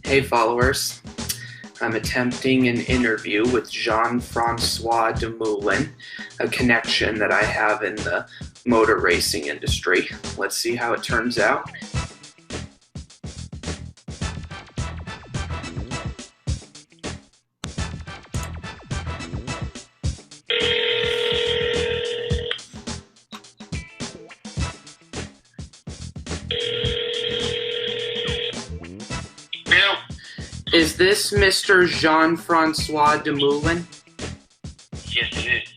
Hey followers, I'm attempting an interview with Jean-Francois Dumoulin, a connection that I have in the motor racing industry. Let's see how it turns out. Is this Mr. Jean-Francois Dumoulin? Yes, it is.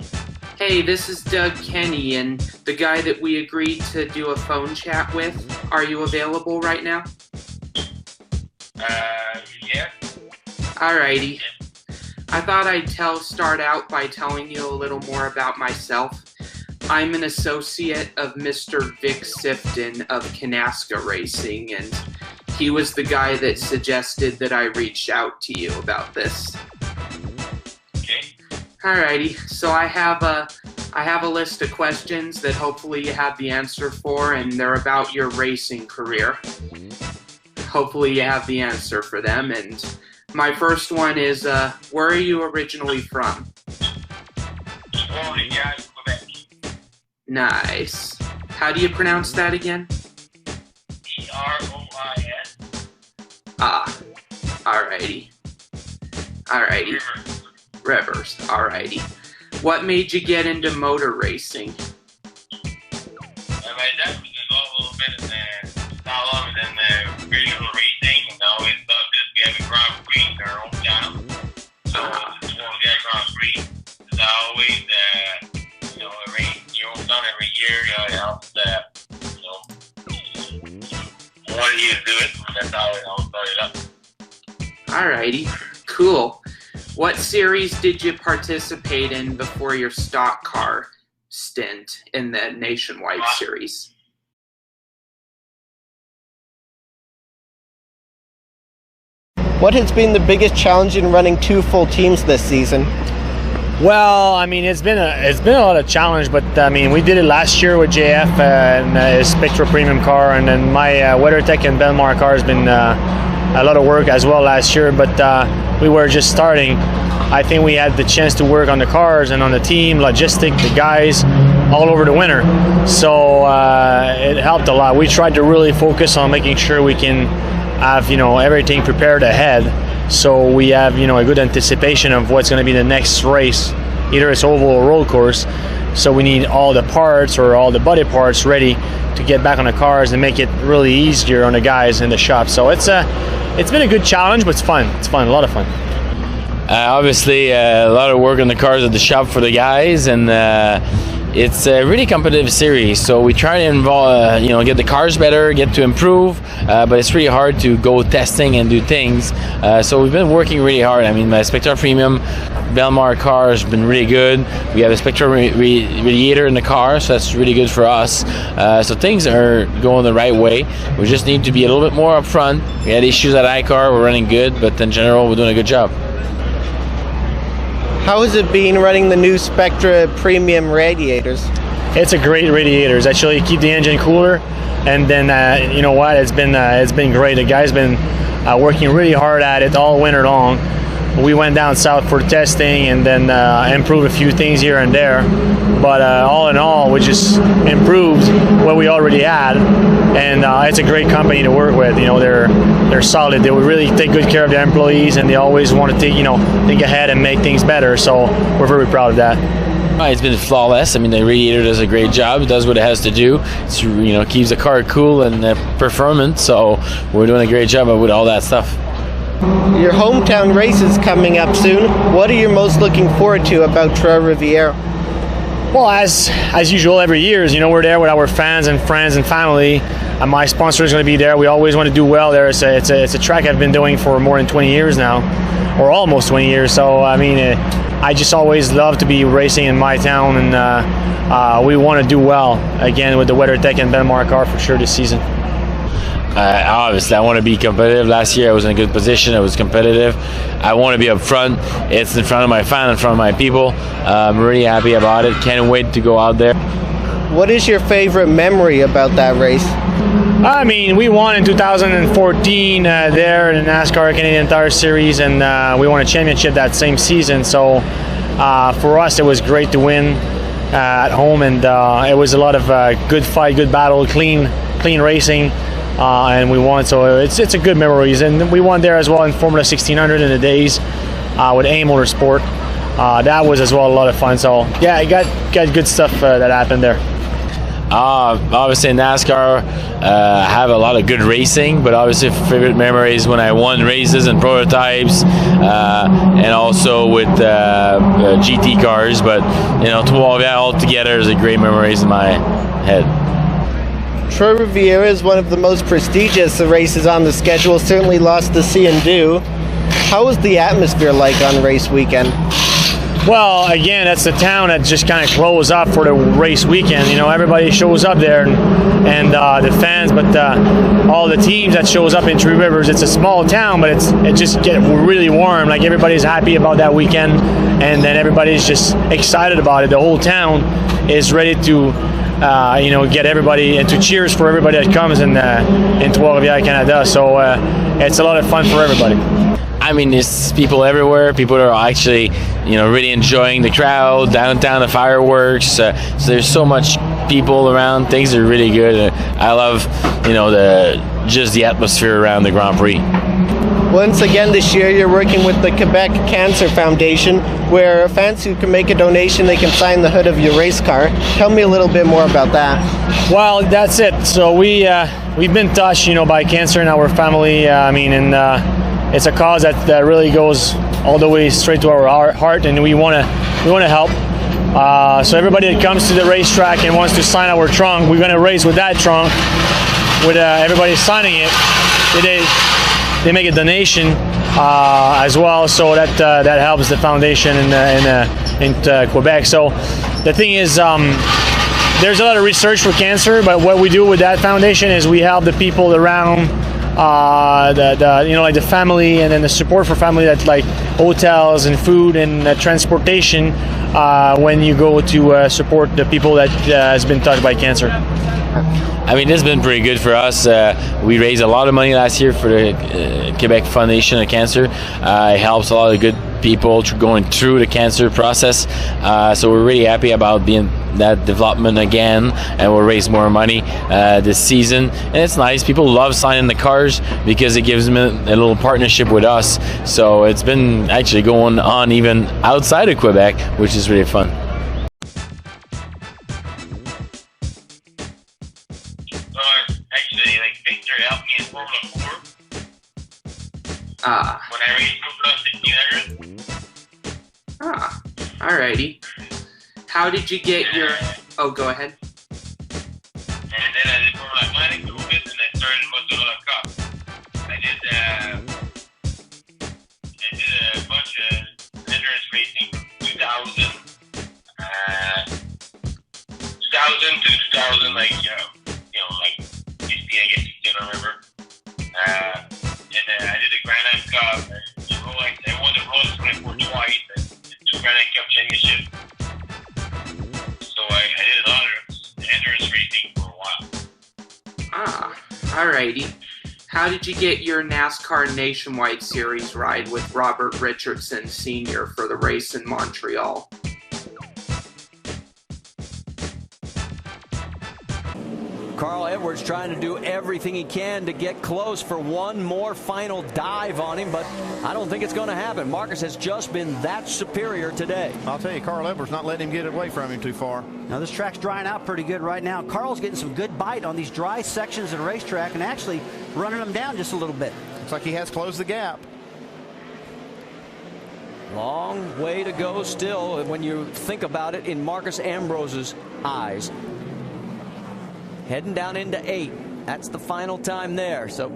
Hey, this is Doug Kenney, and the guy that we agreed to do a phone chat with. Are you available right now? Yeah. Alrighty. I thought I'd start out by telling you a little more about myself. I'm an associate of Mr. Vic Sifton of NASCAR Racing, and he was the guy that suggested that I reach out to you about this. Okay. Alrighty, so I have a list of questions that hopefully you have the answer for, and they're about your racing career. Hopefully you have the answer for them, and my first one is, where are you originally from? Quebec. Nice. How do you pronounce that again? E-R-O-I-N. Ah, alrighty. Rivers, alrighty. What made you get into motor racing? My dad was involved a little bit in not long in the regional racing, and I always loved it. We have a Grand Prix in our hometown. So it's one of the Grand Prix. So I always, arrange your hometown every year. It helps, I wanted you to do it, and that's how it all started up. Alrighty, cool. What series did you participate in before your stock car stint in the Nationwide series? What has been the biggest challenge in running two full teams this season? Well, I mean, it's been a lot of challenge, but I mean, we did it last year with JF and his Spectra Premium car, and then my WeatherTech and Belmar car has been a lot of work as well last year. But we were just starting. I think we had the chance to work on the cars and on the team, logistic, the guys, all over the winter. So it helped a lot. We tried to really focus on making sure we can have everything prepared ahead. So we have, a good anticipation of what's going to be the next race, either it's oval or road course. So we need all the parts or all the body parts ready to get back on the cars and make it really easier on the guys in the shop. So it's been a good challenge, but it's fun. It's fun, a lot of fun. Obviously, a lot of work on the cars at the shop for the guys, and it's a really competitive series. So we try to involve, get the cars better, get to improve, but it's really hard to go testing and do things. So we've been working really hard. I mean, my Spectra Premium Belmar car has been really good. We have a Spectra radiator in the car, so that's really good for us. So things are going the right way. We just need to be a little bit more upfront. We had issues at iCar, we're running good, but in general, we're doing a good job. How has it been running the new Spectra Premium radiators? It's a great radiators. Actually, keep the engine cooler, and then you know what? It's been great. The guy's been working really hard at it all winter long. We went down south for testing and then improved a few things here and there. But all in all, we just improved what we already had, and it's a great company to work with. They're solid. They would really take good care of their employees, and they always want to think ahead and make things better. So we're very proud of that. It's been flawless. I mean, the radiator does a great job. It does what it has to do. It's, keeps the car cool and performant. So we're doing a great job with all that stuff. Your hometown race is coming up soon. What are you most looking forward to about Trois-Rivières? Well, as usual, every year, we're there with our fans and friends and family. My sponsor is going to be there. We always want to do well there. It's a track I've been doing for more than 20 years now, or almost 20 years. So, I mean, I just always love to be racing in my town, and we want to do well, again, with the WeatherTech and Belmar car for sure this season. Obviously, I want to be competitive. Last year, I was in a good position. I was competitive. I want to be up front. It's in front of my fan, in front of my people. I'm really happy about it. Can't wait to go out there. What is your favorite memory about that race? I mean, we won in 2014 there in the NASCAR Canadian Tire Series, and we won a championship that same season. So for us, it was great to win at home, and it was a lot of good fight, good battle, clean racing, and we won. So it's a good memories, and we won there as well in Formula 1600 in the days with A Motorsport. That was as well a lot of fun. So yeah, got good stuff that happened there. Obviously NASCAR have a lot of good racing, but obviously favorite memories when I won races and prototypes, and also with GT cars. But you know, all of that all together is a great memories in my head. Trois-Rivières is one of the most prestigious races on the schedule. Certainly lots to see and do. How was the atmosphere like on race weekend? Well, again, that's the town that just kind of closed up for the race weekend. You know, everybody shows up there, and the fans, but all the teams that shows up in Three Rivers. It's a small town, but it just get really warm. Like, everybody's happy about that weekend, and then everybody's just excited about it. The whole town is ready to get everybody and to cheers for everybody that comes in Trois-Rivières, Canada. So it's a lot of fun for everybody. I mean, there's people everywhere. People are actually, really enjoying the crowd, downtown, the fireworks. So there's so much people around. Things are really good. I love, the atmosphere around the Grand Prix. Once again this year, you're working with the Quebec Cancer Foundation, where fans who can make a donation, they can sign the hood of your race car. Tell me a little bit more about that. Well, that's it. So we've been touched, by cancer in our family. It's a cause that really goes all the way straight to our heart, and we want to help. So everybody that comes to the racetrack and wants to sign our trunk, we're going to race with that trunk, with everybody signing it. They make a donation as well, so that helps the foundation in Quebec. So the thing is, there's a lot of research for cancer, but what we do with that foundation is we help the people around. Like the family, and then the support for family, that's like hotels and food and transportation when you go to support the people that has been touched by cancer. I mean, this has been pretty good for us. We raised a lot of money last year for the Quebec Foundation of Cancer. It helps a lot of good people going through the cancer process. So we're really happy about being that development again, and we'll raise more money this season. And it's nice. People love signing the cars because it gives them a little partnership with us. So it's been actually going on even outside of Quebec, which is really fun. Victor helped me in Formula 4. When I raced Formula 1600. Alrighty. How did you get your... Oh, go ahead. And then I did Formula Atlantic a little bit, and I started in Montreal Cup. I did a bunch of endurance racing from 2000 to 2000, like I guess you still remember. And I did the Grand Am Cup. I won the Rolex 24 twice, and 2 Grand Am Cup championships. So I did a lot of endurance racing for a while. Alrighty. How did you get your NASCAR Nationwide Series ride with Robert Richardson Sr. for the race in Montreal? Carl Edwards trying to do everything he can to get close for one more final dive on him, but I don't think it's going to happen. Marcus has just been that superior today. I'll tell you, Carl Edwards not letting him get away from him too far. Now this track's drying out pretty good right now. Carl's getting some good bite on these dry sections of the racetrack and actually running them down just a little bit. Looks like he has closed the gap. Long way to go still when you think about it in Marcus Ambrose's eyes. Heading down into 8. That's the final time there. So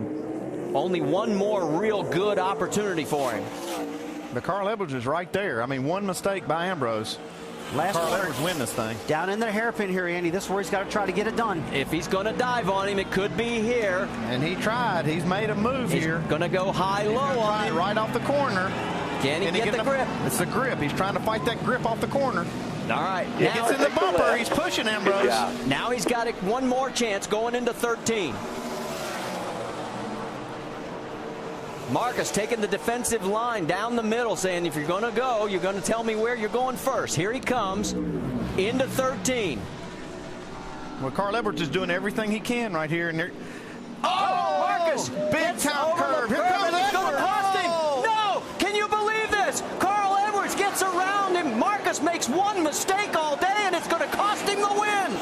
only one more real good opportunity for him. But Carl Edwards is right there. I mean, one mistake by Ambrose. Carl Edwards win this thing. Down in the hairpin here, Andy. This is where he's got to try to get it done. If he's going to dive on him, it could be here. And he tried. He's made a move here. He's going to go high-low on him. Right off the corner. Can he get the grip? It's the grip. He's trying to fight that grip off the corner. All right. He gets in the bumper. He's pushing Ambrose. Now he's got one more chance going into 13. Marcus taking the defensive line down the middle, saying if you're going to go, you're going to tell me where you're going first. Here he comes into 13. Well, Carl Edwards is doing everything he can right here. And Marcus! Big time curve. Here comes It's going to Edwards. cost him. No! Can you believe this? Carl Edwards gets around him. Marcus makes one mistake all day, and it's going to cost him the win.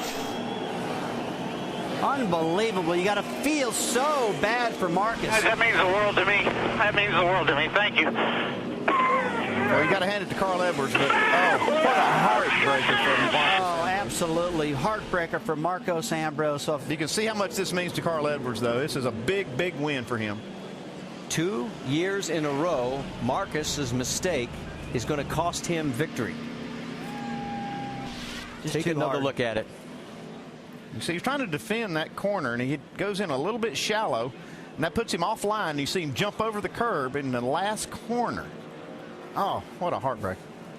Unbelievable. You got to feel so bad for Marcus. That means the world to me. That means the world to me. Thank you. Well, you got to hand it to Carl Edwards, but what a heartbreaker for Marcus. Oh, absolutely. Heartbreaker for Marcos Ambrose. So You can see how much this means to Carl Edwards, though. This is a big, big win for him. 2 years in a row, Marcus's mistake is going to cost him victory. just Take too another hard. look at it. You see, he's trying to defend that corner, and he goes in a little bit shallow, and that puts him offline. You see him jump over the curb in the last corner. Oh, what a heartbreak.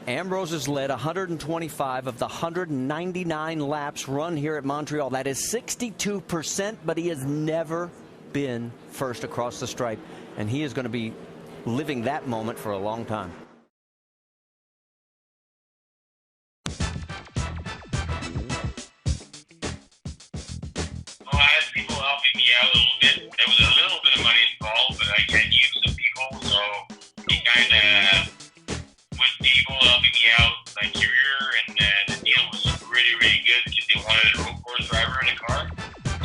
Ambrose has led 125 of the 199 laps run here at Montreal. That is 62%, but he has never been first across the stripe, and he is going to be living that moment for a long time. I had people helping me out a little bit. There was a little bit of money involved, but I had used some people, so he kind of with people helping me out, like and the deal was really, really good because they wanted a road course driver in the car.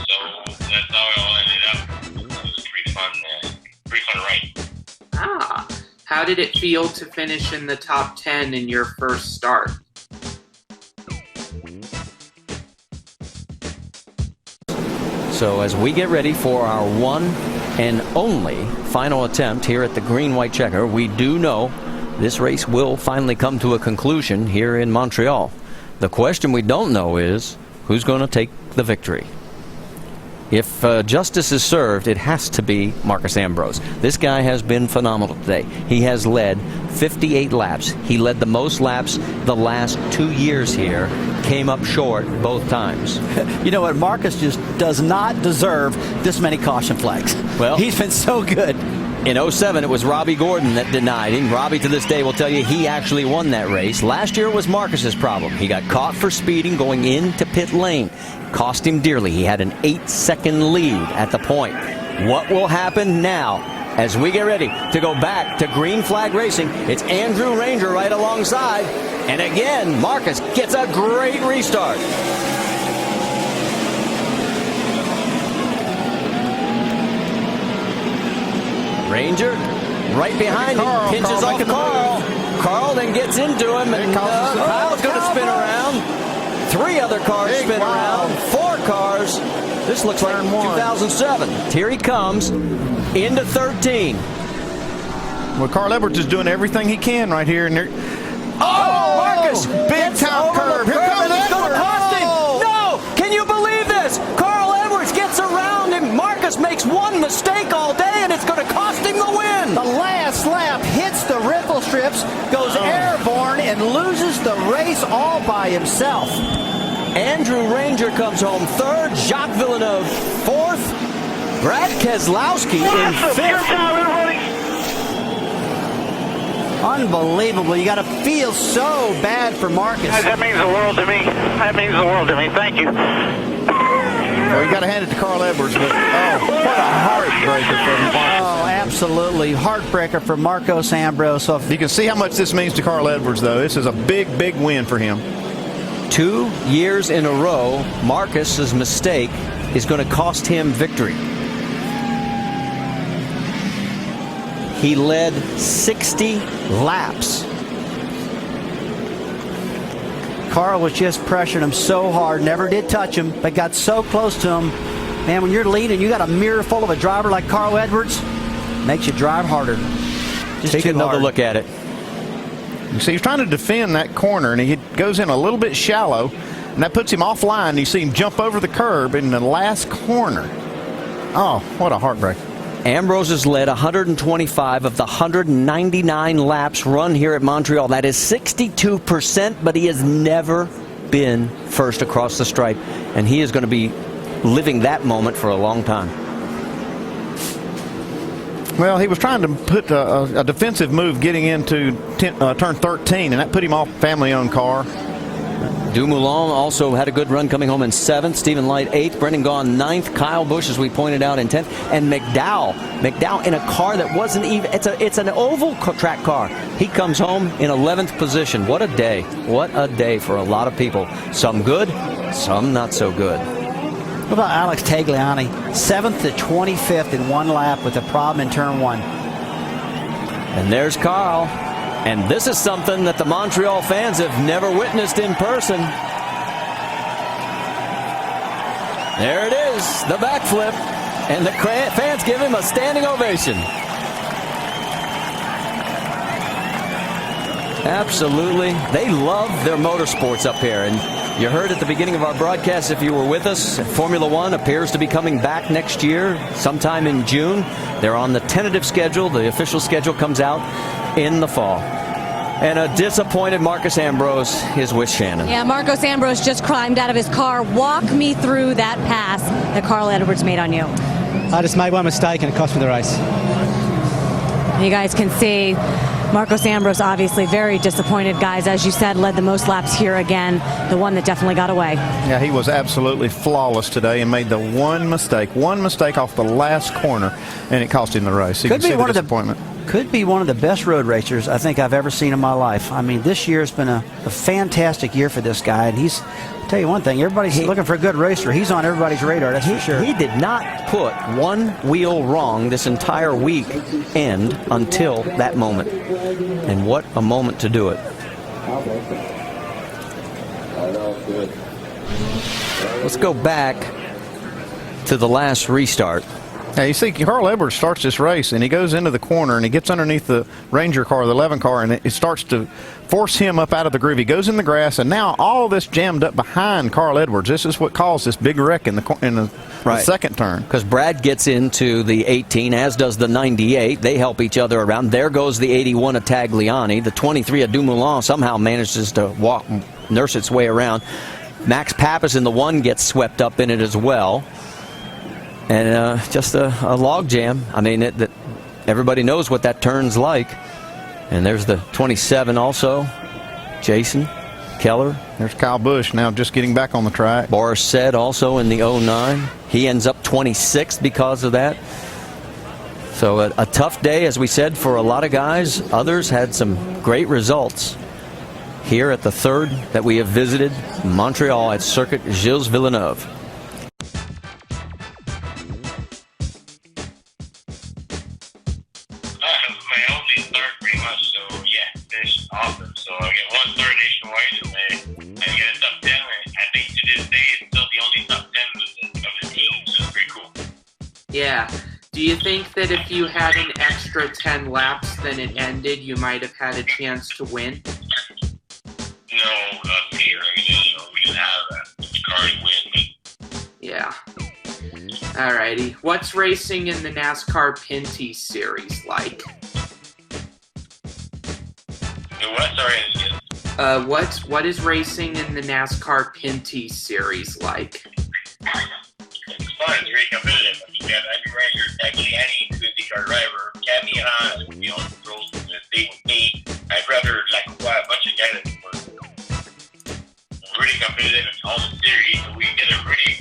So that's how it all ended up. It was a pretty fun ride. How did it feel to finish in the top 10 in your first start? So as we get ready for our one and only final attempt here at the green-white checker, we do know this race will finally come to a conclusion here in Montreal. The question we don't know is who's going to take the victory. If justice is served, it has to be Marcos Ambrose. This guy has been phenomenal today. He has led 58 laps. He led the most laps the last 2 years here. Came up short both times. You know what? Marcus just does not deserve this many caution flags. Well, he's been so good. In 07, it was Robbie Gordon that denied him. Robbie, to this day, will tell you he actually won that race. Last year it was Marcus's problem. He got caught for speeding going into pit lane. Cost him dearly. He had an 8-second lead at the point. What will happen now as we get ready to go back to green flag racing? It's Andrew Ranger right alongside. And again, Marcus gets a great restart. Ranger right behind him, pinches off Carl. Carl then gets into him, and Kyle's going to spin around. 3 other cars spin around. 4 cars. This looks like 2007. Here he comes into 13. Well, Carl Edwards is doing everything he can right here. And Marcus! Big time curve. Here comes It's going to Edwards. cost him. No! Can you believe this? Carl Edwards gets around him. Marcus makes one mistake all day, and it's going to cost him the win. The last lap hits the riffle strips, goes airborne, and loses the race all by himself. Andrew Ranger comes home 3rd. Jacques Villeneuve 4th. Brad Keselowski in 5th. Unbelievable. You got to feel so bad for Marcus. That means the world to me. That means the world to me. Thank you. Well, you got to hand it to Carl Edwards, but what a heartbreaker for Marcus. Oh, absolutely. Heartbreaker for Marcos Ambrose. So You can see how much this means to Carl Edwards, though. This is a big, big win for him. 2 years in a row, Marcus's mistake is going to cost him victory. He led 60 laps. Carl was just pressuring him so hard, never did touch him, but got so close to him. Man, when you're leading, you got a mirror full of a driver like Carl Edwards, makes you drive harder. Just Take too another hard. look at it. You see, he's trying to defend that corner, and he goes in a little bit shallow, and that puts him offline. You see him jump over the curb in the last corner. Oh, what a heartbreak. Ambrose has led 125 of the 199 laps run here at Montreal. That is 62%, but he has never been first across the stripe, and he is going to be living that moment for a long time. Well, he was trying to put a defensive move getting into turn 13, and that put him off family-owned car. Dumoulin also had a good run coming home in 7th. Stephen Light 8th. Brendan Gaughan 9th. Kyle Busch, as we pointed out, in 10th. And McDowell in a car that wasn't even, it's an oval track car. He comes home in 11th position. What a day. What a day for a lot of people. Some good, some not so good. What about Alex Tagliani? 7th to 25th in one lap with a problem in turn 1. And there's Carl. And this is something that the Montreal fans have never witnessed in person. There it is, the backflip. And the fans give him a standing ovation. Absolutely. They love their motorsports up here. And you heard at the beginning of our broadcast, if you were with us, Formula One appears to be coming back next year, sometime in June. They're on the tentative schedule. The official schedule comes out in the fall. And a disappointed Marcus Ambrose is with Shannon. Yeah, Marcos Ambrose just climbed out of his car. Walk me through that pass that Carl Edwards made on you. I just made one mistake and it cost me the race. You guys can see Marcos Ambrose obviously very disappointed. Guys, as you said, led the most laps here again. The one that definitely got away. Yeah, he was absolutely flawless today and made the one mistake off the last corner, and it cost him the race. You Could can be see one the of the disappointment. Could be one of the best road racers I think I've ever seen in my life. I mean, this year has been a fantastic year for this guy, and he's, I'll tell you one thing, everybody's looking for a good racer. He's on everybody's radar, that's for sure. He did not put one wheel wrong this entire week end until that moment. And what a moment to do it. Let's go back to the last restart. Now, you see, Carl Edwards starts this race, and he goes into the corner, and he gets underneath the Ranger car, the 11 car, and it starts to force him up out of the groove. He goes in the grass, and now all this jammed up behind Carl Edwards. This is what caused this big wreck in the second turn. Because Brad gets into the 18, as does the 98. They help each other around. There goes the 81 of Tagliani. The 23 of Dumoulin somehow manages to nurse its way around. Max Pappas in the 1 gets swept up in it as well. And just a log jam. I mean, everybody knows what that turn's like. And there's the 27 also. Jason Keller. There's Kyle Busch now just getting back on the track. Boris Said also in the 09. He ends up 26th because of that. So a tough day, as we said, for a lot of guys. Others had some great results here at the third that we have visited, Montreal at Circuit Gilles Villeneuve. Yeah. Do you think that if you had an extra 10 laps than it ended, you might have had a chance to win? No, not me, right? We didn't have a car to win. Yeah. Alrighty. What's racing in the NASCAR Pinty Series like? What? Sorry, what is racing in the NASCAR Pinty Series like? It's fun. It's very competitive. I mean, you have Andy Ranger, Tagliani, who's the car driver, Kenney, throws the thing with me. I'd rather a bunch of guys that were really competitive in all the series. So we get a really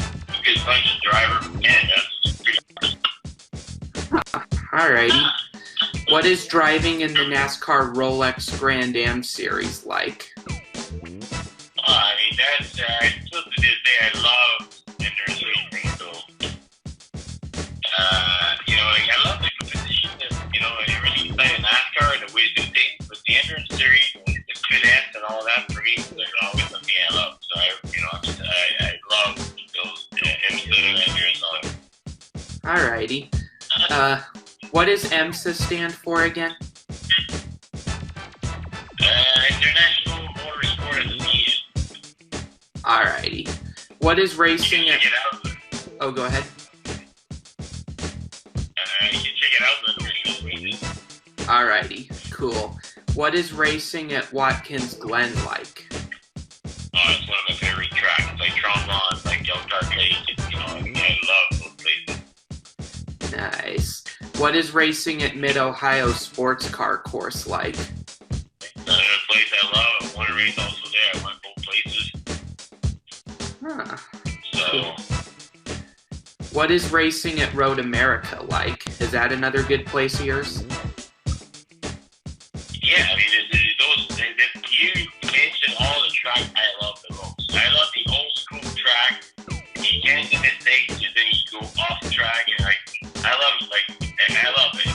good bunch of drivers from Canada. Alrighty. What is driving in the NASCAR Rolex Grand Am Series like? I mean, that's still to this day, I love endurance racing. So, I love the competition. It really exciting NASCAR and the way they do things. But the endurance series, the finesse and all that for me, they're always something I love. So I love those endurance on it. Alrighty. What does EMSA stand for again? International Motorsport Association. Alrighty. What is racing at... Oh, go ahead. You can Alrighty, cool. What is racing at Watkins Glen like? Oh, it's one of my favorite tracks. Like Trombone, like Elk Arcade. You know, I love those places. Nice. What is racing at Mid-Ohio Sportscar course like? Another place I love. I want to race also there. I went both places. Huh. So, Cool. What is racing at Road America like? Is that another good place of yours? yeah, I mean, you mentioned all the tracks I love the most. I love the old school track. You get into mistakes, and then you go off track, and like, I love it.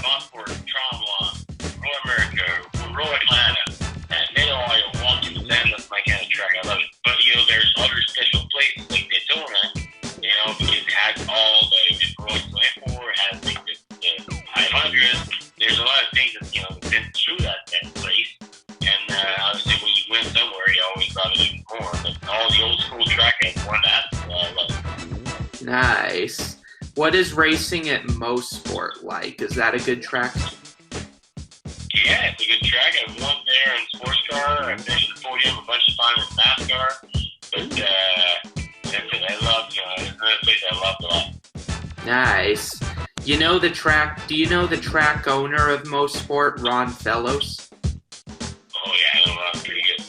Montreal, Trombone, Road America, Road Atlanta, and Mid-Ohio, Watkins Glen. That's my kind of track. I love it. But, you know, there's other special places like Daytona, you know, because it has all the Royal 24, it has like the 500. There's a lot of things that, you know, been through that place. And obviously, when you win somewhere, you always got to do more. But all the old school track ain't won that. I love it. Nice. What is racing at Mosport like? Is that a good track? Yeah, it's a good track. I've won there in Sportscar. I finished the podium a bunch of times in NASCAR. But that's it. I love, you know, it's another place I love a lot. Nice. You know the track? Do you know the track owner of Mosport, Ron Fellows? Oh, yeah, I know that's pretty good.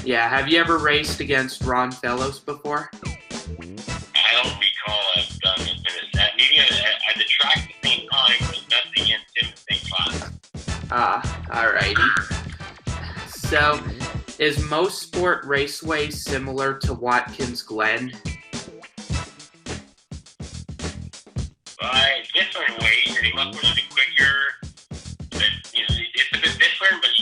Yeah. Have you ever raced against Ron Fellows before? I don't recall I've done it. Maybe at the track at the same time, but nothing against him in the same class. Alrighty. So, is Mosport Raceway similar to Watkins Glen? By different ways, I think Mosport's a bit quicker. But, you know, it's a bit different, but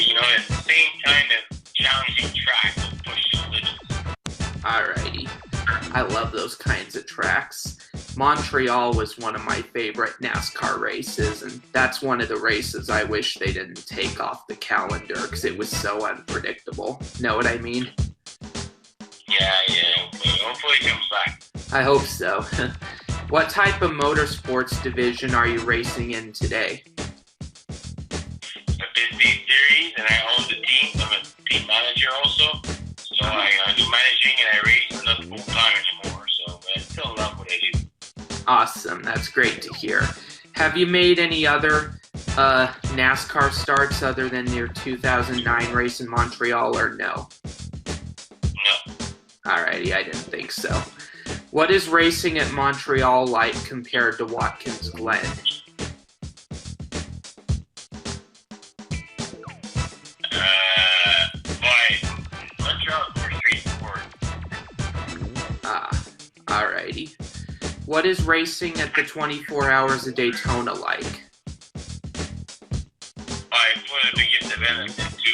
you know, at the same time, as challenging track to push the limits. Alrighty. I love those kinds of tracks. Montreal was one of my favorite NASCAR races, and that's one of the races I wish they didn't take off the calendar because it was so unpredictable. Know what I mean? Yeah. Hopefully it comes back. I hope so. What type of motorsports division are you racing in today? A big series, and I own the team. I'm a team manager also. So I do managing, and I race. I'm not full time anymore, so I still love what I do. Awesome. That's great to hear. Have you made any other NASCAR starts other than your 2009 race in Montreal, or no? No. Alrighty, I didn't think so. What is racing at Montreal like compared to Watkins Glen? Montreal is more straightforward. Alrighty. What is racing at the 24 Hours of Daytona like? It's one of the biggest events I've been to.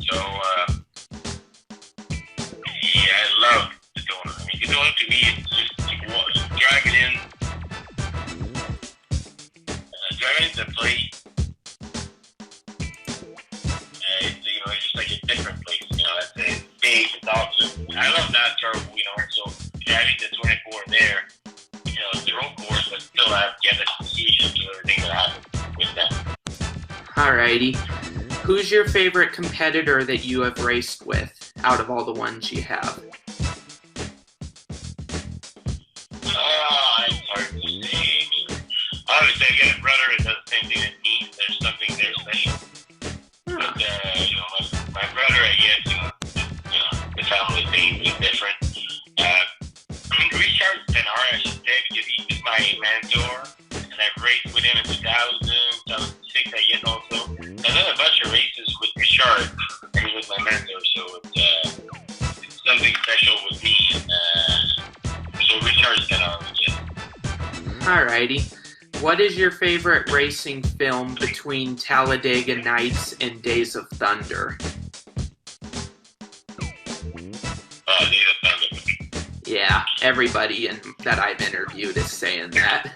So, yeah, I love Daytona. I mean, Daytona to me, it's just drag it in. Drag it into place. It's just like a different place. You know, it's big, it's awesome. I love NASCAR, you know, so driving the 24 there, you know, it's the road course, but still have get association to everything that happens with that. Alrighty. Who's your favorite competitor that you have raced with out of all the ones you have? It's hard to say. I mean, obviously, I got a brother that does the same thing as me. There's something there special. But, you know, my brother, I guess, you know, the family thing is different. I mean, Richard Bernard, I should say, because he was my mentor, and I've raced with him in 2000, 2006, I guess, also. I've done a bunch of races with Richard, and he was my mentor, so it's something special with me. So Richard Bernard, yeah. Alrighty. What is your favorite racing film between Talladega Nights and Days of Thunder? Days of Thunder. Yeah, everybody that I've interviewed is saying that.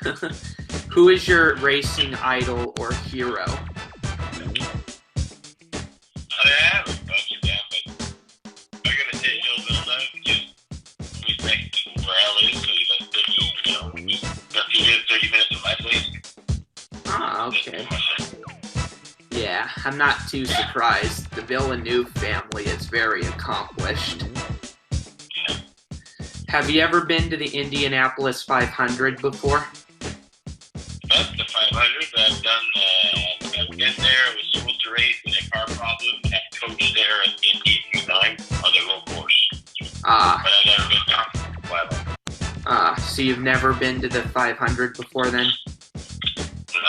Who is your racing idol or hero? I have a bunch of them, but I'm going to say Joe Villeneuve because he's next to where I live, so he does 30, you know, 30 minutes of my place. Okay. I'm not too surprised. The Villeneuve family is very accomplished. Have you ever been to the Indianapolis 500 before? That's the 500. I've been there. I was supposed to race in a car problem. I coached there at the Indy a few times on the road course. But I've never been down to the 500. So you've never been to the 500 before then? No.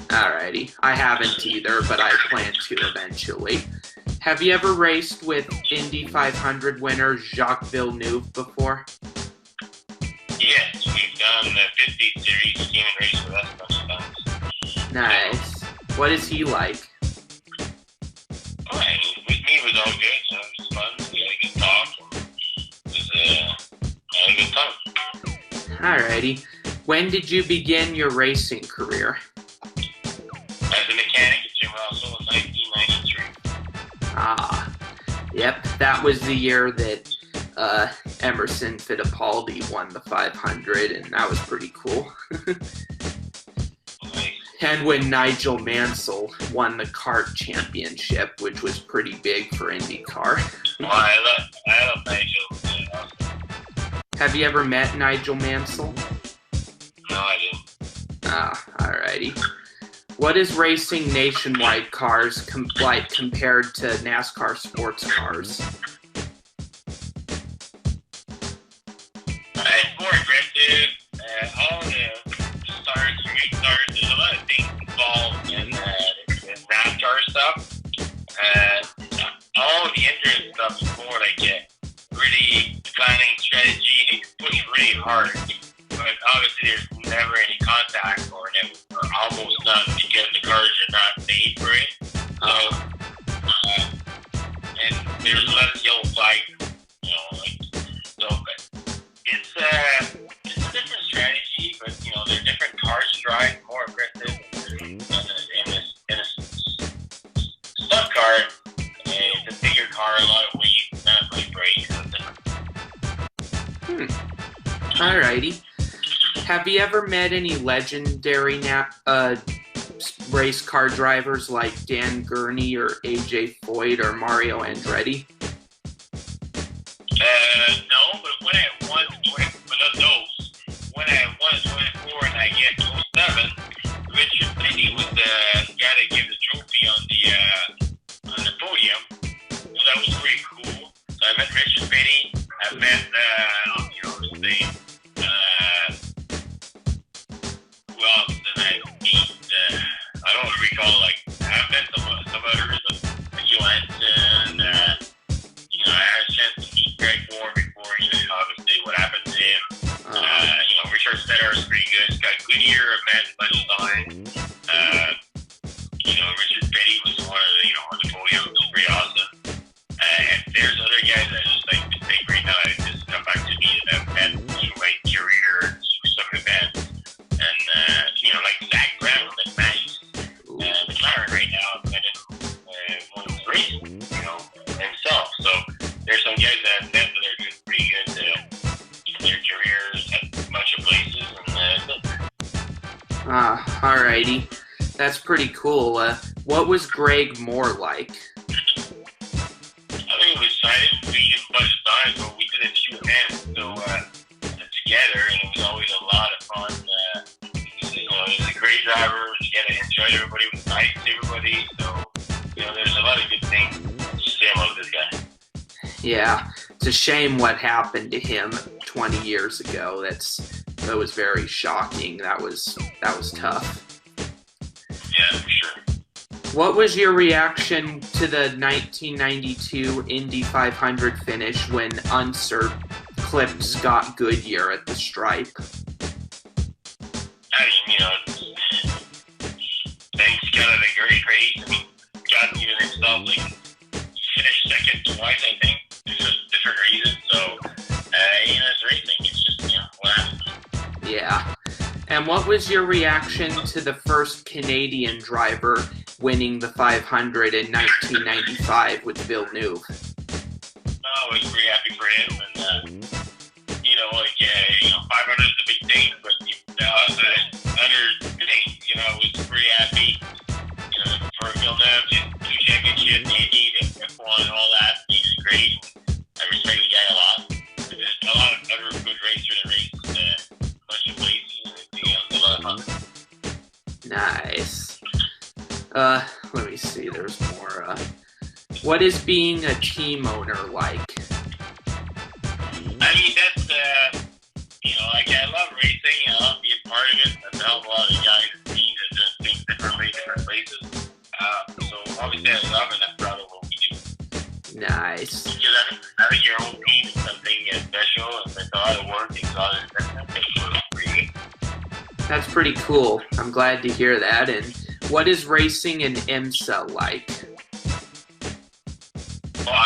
Alrighty. I haven't either, but I plan to eventually. Have you ever raced with Indy 500 winner Jacques Villeneuve before? Yes, we've done the 50 series. He came and raced with us a bunch of times. Nice. What is he like? Oh, I mean, with me it was all good. So it was fun. We had a good talk. It was a good time. Alrighty. When did you begin your racing career? As a mechanic at Jim Russell in 1993. Yep, that was the year that Emerson Fittipaldi won the 500, and that was pretty cool. And when Nigel Mansell won the kart championship, which was pretty big for IndyCar. Well, I love Nigel. Have you ever met Nigel Mansell? No, I didn't. Alrighty. What is racing nationwide cars like compared to NASCAR sports cars? It's more aggressive. All the stars, street stars, there's a lot of things involved in NASCAR stuff. All the endurance stuff is more like a really planning strategy. You need to push really hard. But obviously there's never any contact or almost none because the cars are not made for it. So, and there's a lot of yellow flags, but it's a different strategy, but, they're different cars to drive, more aggressive. In a stunt car, it's a bigger car, a lot of weight, not as many brakes, so different. Alrighty. Have you ever met any legendary race car drivers like Dan Gurney or AJ Foyt or Mario Andretti? No, but when I won in 24 and I get 07, Richard Petty was the guy that gave the trophy on the podium. So that was pretty cool. So I met Richard Petty. I met, who else did I meet? I don't recall, I've met some others, Johansson, I had a chance to meet Greg Moore before, obviously what happened to him. Richard Stetter is pretty good. He's got Goodyear, I met a bunch of times. Richard Petty was one of the podium, it was pretty awesome. And there's other guys that I just like to think right now that just come back to me that I've met through my career and some events. And, like Zach Brown, like Matthews, McLaren right now, I've met him when he was racing, himself. So there's some guys that I've met that are doing pretty good in their careers at a bunch of places. And Alrighty. That's pretty cool. What was Greg Moore like? I think it was exciting. We did a bunch of times, but we did a few events together, and it was always a lot of fun. He was a great driver. He had to enjoy everybody. He was nice to everybody. So, there's a lot of good things to say about this guy. Yeah, it's a shame what happened to him 20 years ago. That was very shocking. That was tough. Yeah, for sure. What was your reaction to the 1992 Indy 500 finish when Unser clipped Scott Goodyear at the stripe? I mean, thanks kind of a great race. I mean, Scott even himself, he finished second twice, I think. It's just different reasons. So, it's racing. It's just, what happens. Yeah. And what was your reaction to the first Canadian driver winning the 500 in 1995 with Villeneuve? I was pretty happy for him. And, 500 is a big thing, but other things, I was pretty happy. For Villeneuve, Nice. Let me see. There's more. What is being a team owner like? I mean, that's, like, I love racing. I love being part of it. That's a hell of a lot of guys and teams that doing things differently, different places. So, obviously, I love it. I'm proud of what we do. Nice. Because having your own team is something special, and it's a lot of work. It's a lot of investment. It's pretty good. That's pretty cool. I'm glad to hear that. And what is racing in IMSA like? Well, I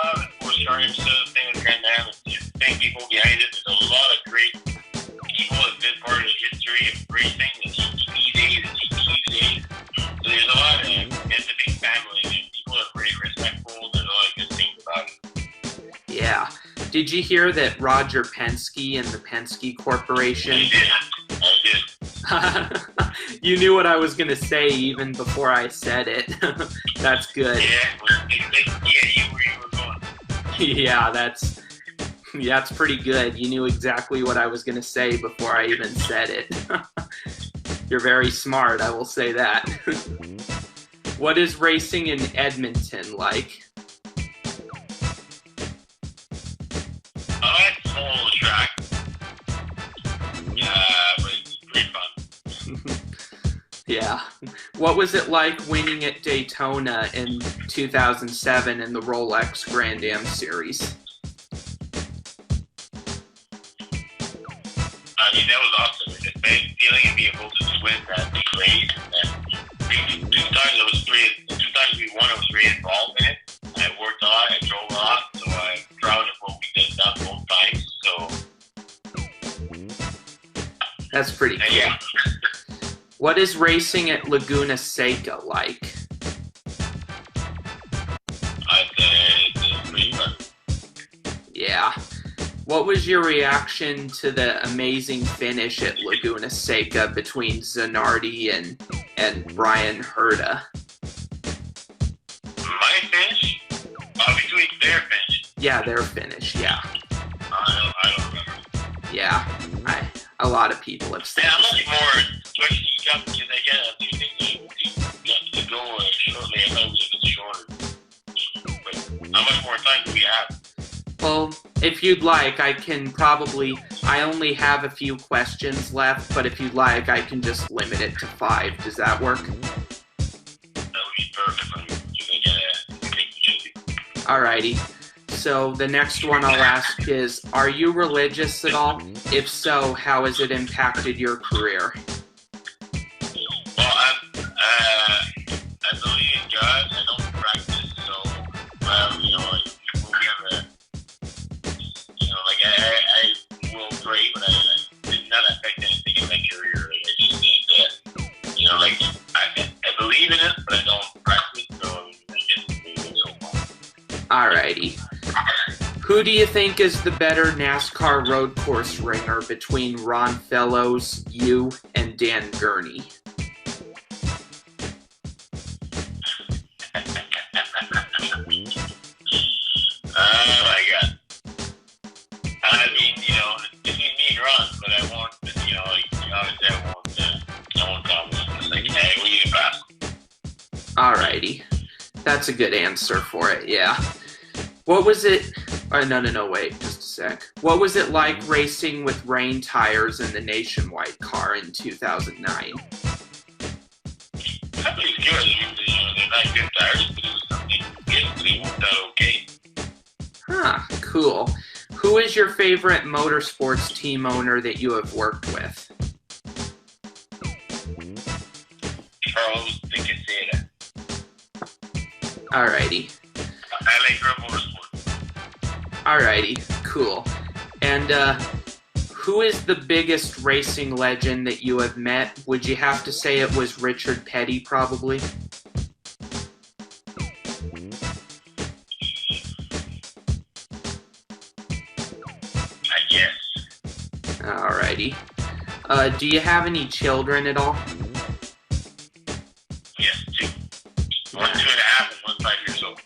love it. Sportscar, IMSA, the thing with Grand Am, the same people behind it. There's a lot of great people that have been part of the history of racing, the GTP days, the GTQ days. So there's a lot of, it's a big family. There's people that are very respectful. There's a lot of good things about it. Yeah. Did you hear that Roger Penske and the Penske Corporation? I did. You knew what I was going to say even before I said it. That's good. Yeah, you where you were going. Yeah, that's pretty good. You knew exactly what I was going to say before I even said it. You're very smart, I will say that. What is racing in Edmonton like? It's a small track. But it's pretty fun. Yeah. What was it like winning at Daytona in 2007 in the Rolex Grand Am Series? I mean, that was awesome. It's a big feeling of being able to win that big race. And two times we won, I was very involved in it. I worked a lot, I drove a lot, so I'm proud of what we did done both times. So That's pretty cool. Yeah. What is racing at Laguna Seca like? It's pretty fun. Yeah. What was your reaction to the amazing finish at Laguna Seca between Zanardi and Brian Herta? My finish? Between their finish. Yeah, their finish, yeah. I don't remember. Yeah, a lot of people have said. Yeah, I'm looking more, especially because I get a few things to go shortly. I thought it was a bit shorter. But how much more time do we have? Well, if you'd like, I only have a few questions left, but if you'd like, I can just limit it to 5. Does that work? That would be perfect. Alrighty. So the next one I'll ask is, are you religious at all? If so, how has it impacted your career? Well, I believe in God. I don't practice, so, I will pray, but it did not affect anything in my career. Like, I just need that, I believe in it, but I don't practice, so I just believe it so far. Alrighty. Who do you think is the better NASCAR road course ringer between Ron Fellows, you, and Dan Gurney? Oh my God. I mean, between me and Ron, but I won't, obviously I won't comment. It's like, hey, we need to pass. Alrighty. That's a good answer for it, yeah. What was it? No, wait, just a sec. What was it like racing with rain tires in the Nationwide car in 2009? That was good. They're not good tires, but it was something good, so it worked out okay. Huh, cool. Who is your favorite motorsports team owner that you have worked with? Charles de Casera. Alrighty. I like her motorsport. Alrighty, cool. And who is the biggest racing legend that you have met? Would you have to say it was Richard Petty, probably? I guess. Alrighty. Do you have any children at all? Yes, 2. One 2.5 and one 5 years old.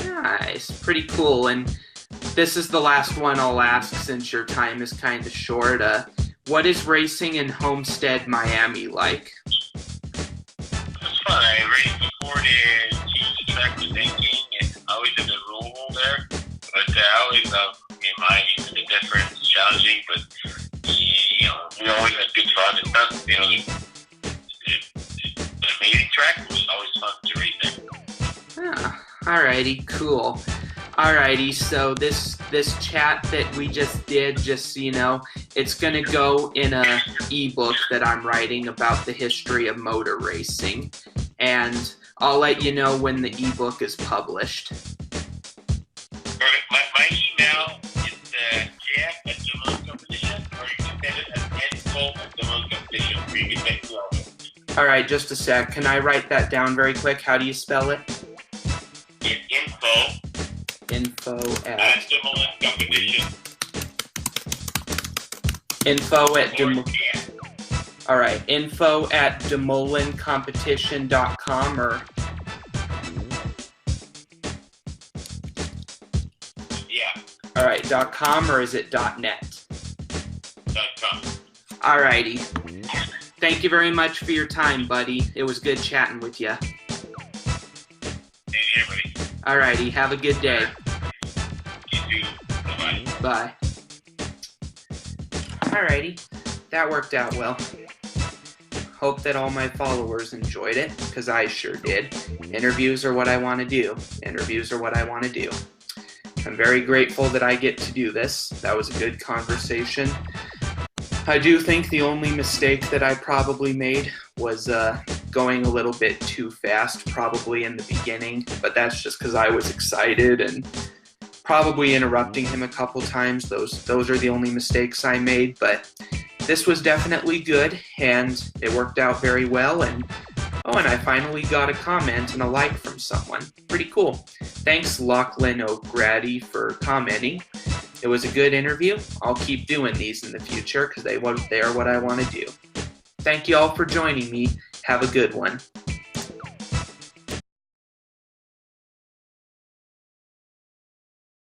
Nice, pretty cool. And this is the last one I'll ask since your time is kind of short. What is racing in Homestead, Miami like? It's fun. I raced before they changed the track to thinking, and I always did the rule there. But I always love Miami. It's a bit different, it's challenging, but we always had good fun. It's not, an amazing track. It was always fun to race there. Ah, alrighty, cool. Alrighty, so this chat that we just did, just so you know, it's gonna go in a ebook that I'm writing about the history of motor racing, and I'll let you know when the ebook is published. My email is JF at Dumoulin Competition, or you can send it at info at Dumoulin Competition. You can make it. Alright, just a sec. Can I write that down very quick? How do you spell it? It's Info at Dumoulin Competition. Info at Alright, info at DumoulinCompetition.com or... Yeah. Alright, .com or is it .net? .com. Alrighty. Thank you very much for your time, buddy. It was good chatting with you. Hey, everybody. Alrighty, have a good day. You too. Bye-bye. Bye. Alrighty, that worked out well. Hope that all my followers enjoyed it, because I sure did. Interviews are what I want to do. Interviews are what I want to do. I'm very grateful that I get to do this. That was a good conversation. I do think the only mistake that I probably made was going a little bit too fast, probably in the beginning, but that's just because I was excited and probably interrupting him a couple times. Those are the only mistakes I made, but this was definitely good, and it worked out very well, and I finally got a comment and a like from someone. Pretty cool. Thanks, Lachlan O'Grady, for commenting. It was a good interview. I'll keep doing these in the future because they are what I want to do. Thank you all for joining me. Have a good one.